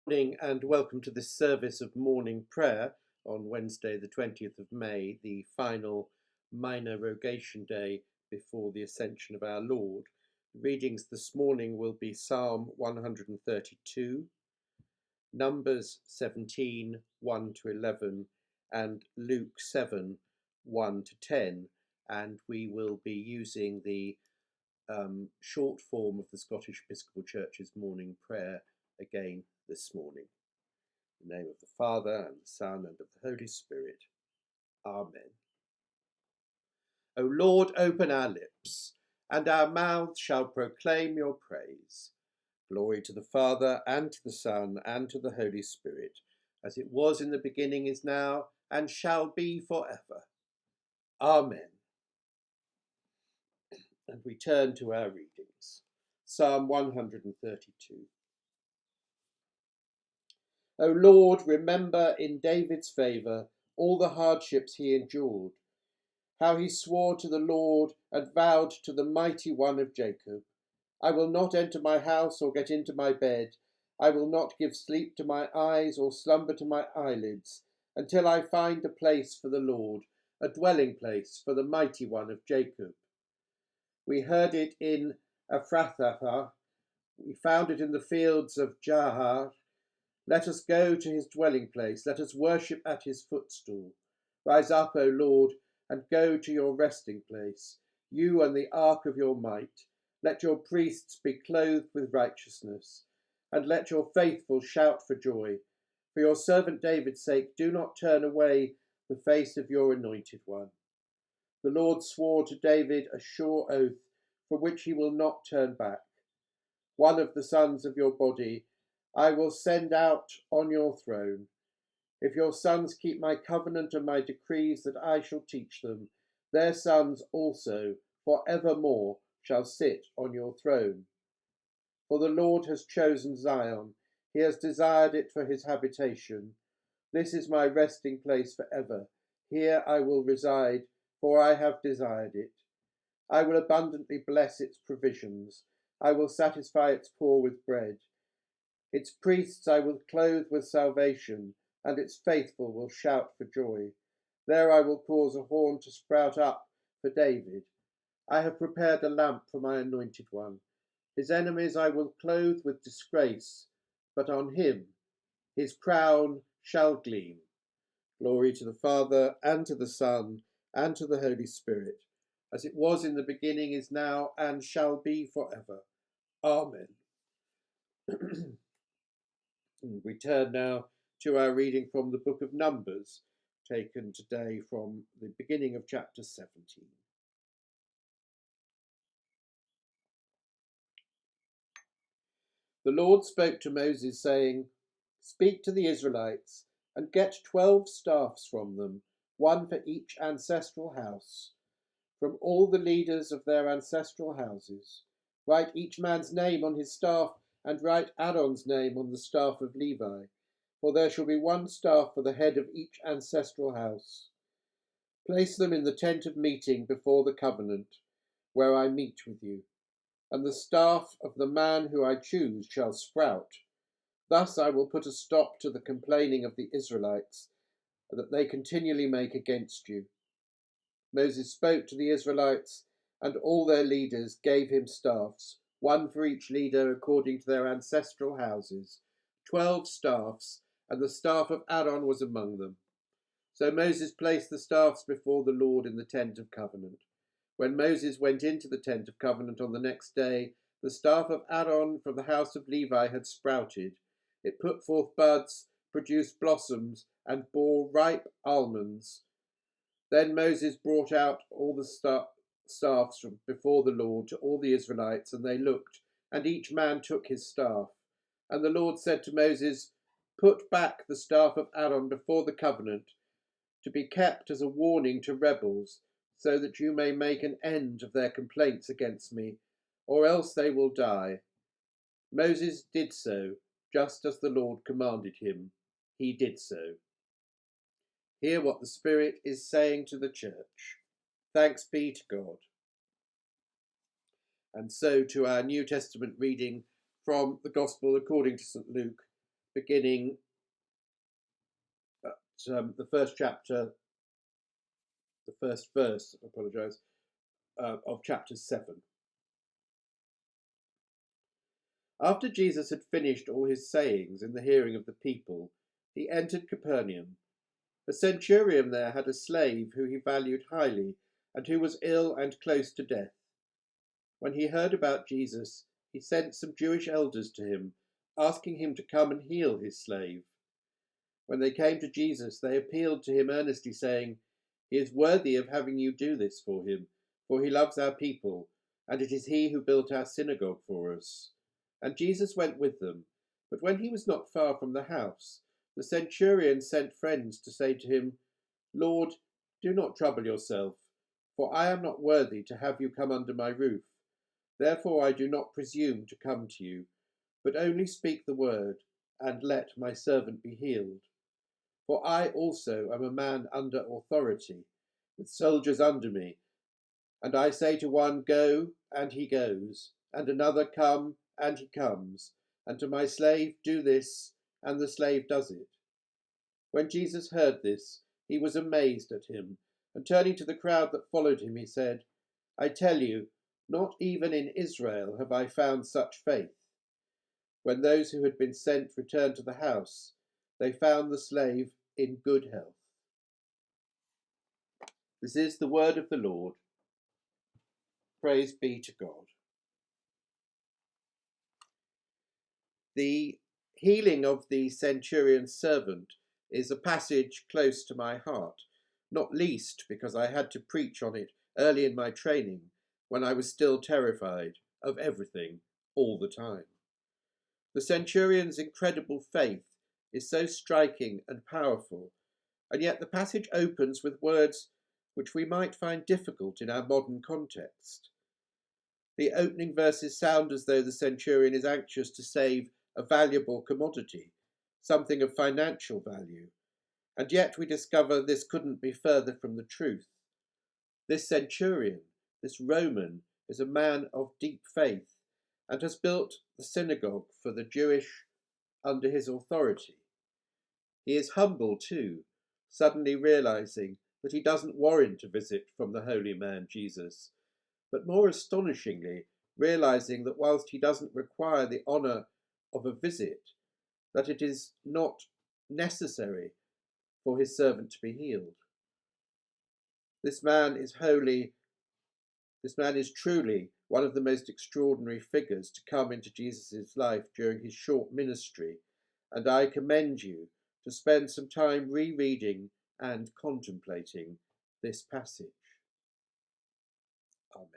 Good evening and welcome to this service of morning prayer on Wednesday the 20th of May, the final minor rogation day before the Ascension of our Lord. The readings this morning will be Psalm 132, Numbers 17, 1 to 11 and Luke 7, 1 to 10, and we will be using the short form of the Scottish Episcopal Church's morning prayer again this morning. In the name of the Father, and the Son, and of the Holy Spirit. Amen. O Lord, open our lips, and our mouths shall proclaim your praise. Glory to the Father, and to the Son, and to the Holy Spirit, as it was in the beginning, is now, and shall be forever. Amen. And we turn to our readings. Psalm 132. O Lord, remember in David's favour all the hardships he endured, how he swore to the Lord and vowed to the Mighty One of Jacob, I will not enter my house or get into my bed, I will not give sleep to my eyes or slumber to my eyelids, until I find a place for the Lord, a dwelling place for the Mighty One of Jacob. We heard it in Ephrathah, we found it in the fields of Jahar. Let us go to his dwelling place, let us worship at his footstool. Rise up, O Lord, and go to your resting place, you and the ark of your might. Let your priests be clothed with righteousness, and let your faithful shout for joy. For your servant David's sake, do not turn away the face of your anointed one. The Lord swore to David a sure oath, from which he will not turn back. One of the sons of your body I will send out on your throne. If your sons keep my covenant and my decrees that I shall teach them, their sons also for evermore shall sit on your throne. For the Lord has chosen Zion, he has desired it for his habitation. This is my resting place forever. Here I will reside, for I have desired it. I will abundantly bless its provisions. I will satisfy its poor with bread. Its priests I will clothe with salvation, and its faithful will shout for joy. There I will cause a horn to sprout up for David. I have prepared a lamp for my anointed one. His enemies I will clothe with disgrace, but on him his crown shall gleam. Glory to the Father, and to the Son, and to the Holy Spirit, as it was in the beginning, is now, and shall be forever. Amen. We turn now to our reading from the book of Numbers, taken today from the beginning of chapter 17. The Lord spoke to Moses, saying, Speak to the Israelites, and get 12 staffs from them, one for each ancestral house, from all the leaders of their ancestral houses. Write each man's name on his staff, and write Aaron's name on the staff of Levi, for there shall be one staff for the head of each ancestral house. Place them in the tent of meeting before the covenant, where I meet with you, and the staff of the man who I choose shall sprout. Thus I will put a stop to the complaining of the Israelites, that they continually make against you. Moses spoke to the Israelites, and all their leaders gave him staffs, one for each leader according to their ancestral houses, 12 staffs, and the staff of Aaron was among them. So Moses placed the staffs before the Lord in the tent of covenant. When Moses went into the tent of covenant on the next day, the staff of Aaron from the house of Levi had sprouted. It put forth buds, produced blossoms, and bore ripe almonds. Then Moses brought out all the staffs from before the Lord to all the Israelites, and they looked, and each man took his staff. And the Lord said to Moses, Put back the staff of Aaron before the covenant, to be kept as a warning to rebels, so that you may make an end of their complaints against me, or else they will die. Moses did so, just as the Lord commanded him. He did so. Hear what the Spirit is saying to the church. Thanks be to God. And so to our New Testament reading from the Gospel according to St. Luke, beginning at the first chapter, the first verse, I apologise, of chapter 7. After Jesus had finished all his sayings in the hearing of the people, he entered Capernaum. A centurion there had a slave who he valued highly, and who was ill and close to death. When he heard about Jesus, he sent some Jewish elders to him, asking him to come and heal his slave. When they came to Jesus, they appealed to him earnestly, saying, "He is worthy of having you do this for him, for he loves our people, and it is he who built our synagogue for us." And Jesus went with them. But when he was not far from the house, the centurion sent friends to say to him, "Lord, do not trouble yourself, for I am not worthy to have you come under my roof. Therefore I do not presume to come to you, but only speak the word, and let my servant be healed. For I also am a man under authority, with soldiers under me, and I say to one, 'Go,' and he goes, and another, 'Come,' and he comes, and to my slave, 'Do this,' and the slave does it." When Jesus heard this, he was amazed at him, and turning to the crowd that followed him, he said, "I tell you, not even in Israel have I found such faith." When those who had been sent returned to the house, they found the slave in good health. This is the word of the Lord. Praise be to God. The healing of the centurion's servant is a passage close to my heart, not least because I had to preach on it early in my training when I was still terrified of everything all the time. The centurion's incredible faith is so striking and powerful, and yet the passage opens with words which we might find difficult in our modern context. The opening verses sound as though the centurion is anxious to save a valuable commodity, something of financial value, and yet we discover this couldn't be further from the truth. This centurion, this Roman, is a man of deep faith and has built the synagogue for the Jewish under his authority. He is humble too, suddenly realizing that he doesn't warrant a visit from the holy man Jesus, but more astonishingly realizing that whilst he doesn't require the honour of a visit, that it is not necessary for his servant to be healed. This man is holy. This man is truly one of the most extraordinary figures to come into Jesus' life during his short ministry, and I commend you to spend some time rereading and contemplating this passage. Amen.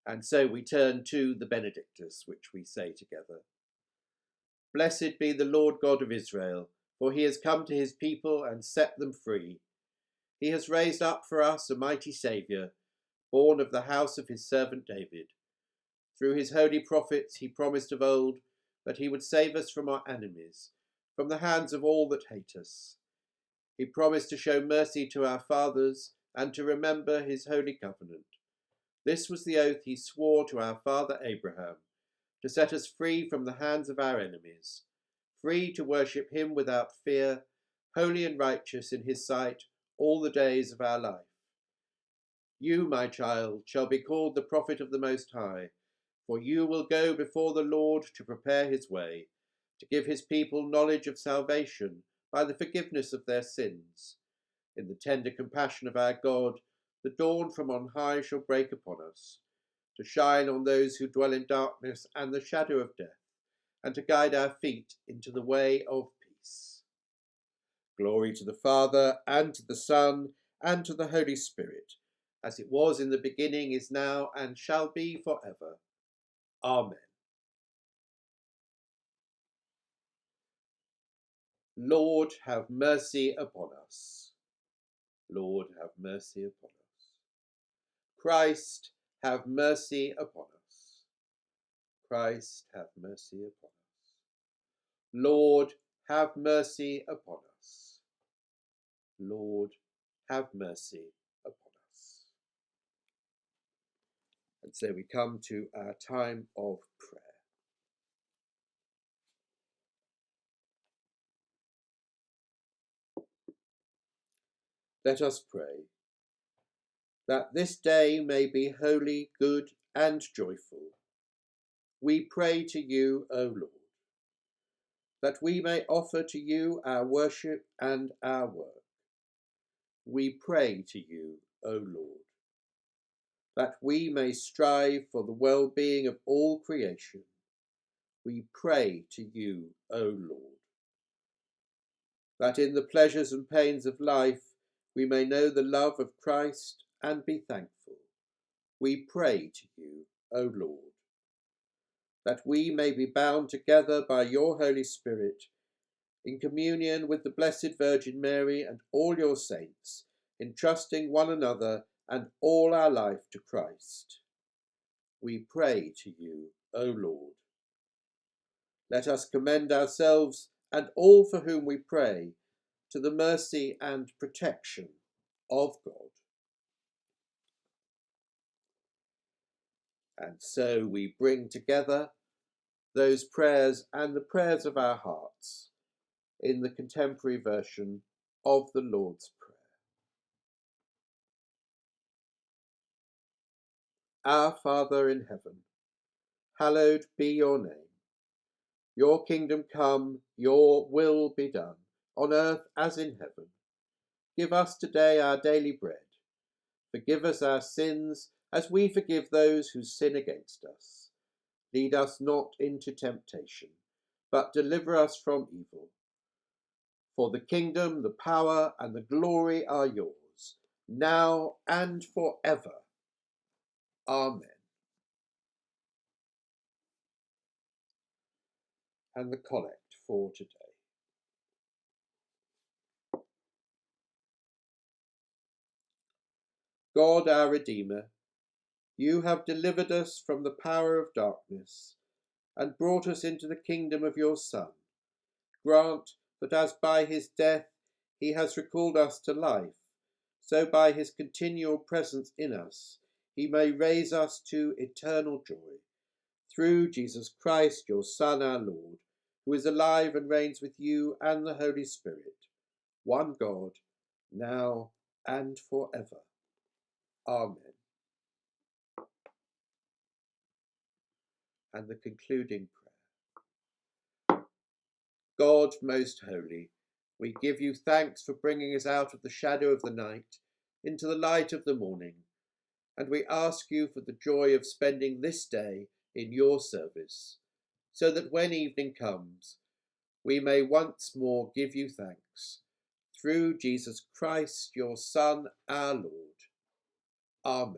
And so we turn to the Benedictus, which we say together. Blessed be the Lord God of Israel, for he has come to his people and set them free. He has raised up for us a mighty Saviour, born of the house of his servant David. Through his holy prophets he promised of old that he would save us from our enemies, from the hands of all that hate us. He promised to show mercy to our fathers and to remember his holy covenant. This was the oath he swore to our father Abraham, to set us free from the hands of our enemies, free to worship him without fear, holy and righteous in his sight all the days of our life. You, my child, shall be called the prophet of the Most High, for you will go before the Lord to prepare his way, to give his people knowledge of salvation by the forgiveness of their sins. In the tender compassion of our God, the dawn from on high shall break upon us, to shine on those who dwell in darkness and the shadow of death, and to guide our feet into the way of peace. Glory to the Father, and to the Son, and to the Holy Spirit, as it was in the beginning, is now, and shall be forever. Amen. Lord, have mercy upon us. Lord, have mercy upon us. Christ, have mercy upon us. Christ, have mercy upon us. Lord, have mercy upon us. Lord, have mercy upon us. And so we come to our time of prayer. Let us pray that this day may be holy, good, and joyful. We pray to you, O Lord, that we may offer to you our worship and our work. We pray to you, O Lord, that we may strive for the well-being of all creation. We pray to you, O Lord, that in the pleasures and pains of life we may know the love of Christ and be thankful. We pray to you, O Lord, that we may be bound together by your Holy Spirit in communion with the Blessed Virgin Mary and all your saints, entrusting one another and all our life to Christ. We pray to you, O Lord. Let us commend ourselves and all for whom we pray to the mercy and protection of God. And so we bring together those prayers and the prayers of our hearts in the contemporary version of the Lord's Prayer. Our Father in heaven, hallowed be your name. Your kingdom come, your will be done, on earth as in heaven. Give us today our daily bread. Forgive us our sins, as we forgive those who sin against us. Lead us not into temptation, but deliver us from evil. For the kingdom, the power, and the glory are yours, now and forever. Amen. And the collect for today. God, our Redeemer, you have delivered us from the power of darkness and brought us into the kingdom of your Son. Grant that as by his death he has recalled us to life, so by his continual presence in us he may raise us to eternal joy. Through Jesus Christ, your Son, our Lord, who is alive and reigns with you and the Holy Spirit, one God, now and forever. Amen. And the concluding prayer. God most holy, we give you thanks for bringing us out of the shadow of the night into the light of the morning, and we ask you for the joy of spending this day in your service, so that when evening comes, we may once more give you thanks. Through Jesus Christ, your Son, our Lord. Amen.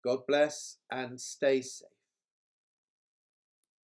God bless and stay safe.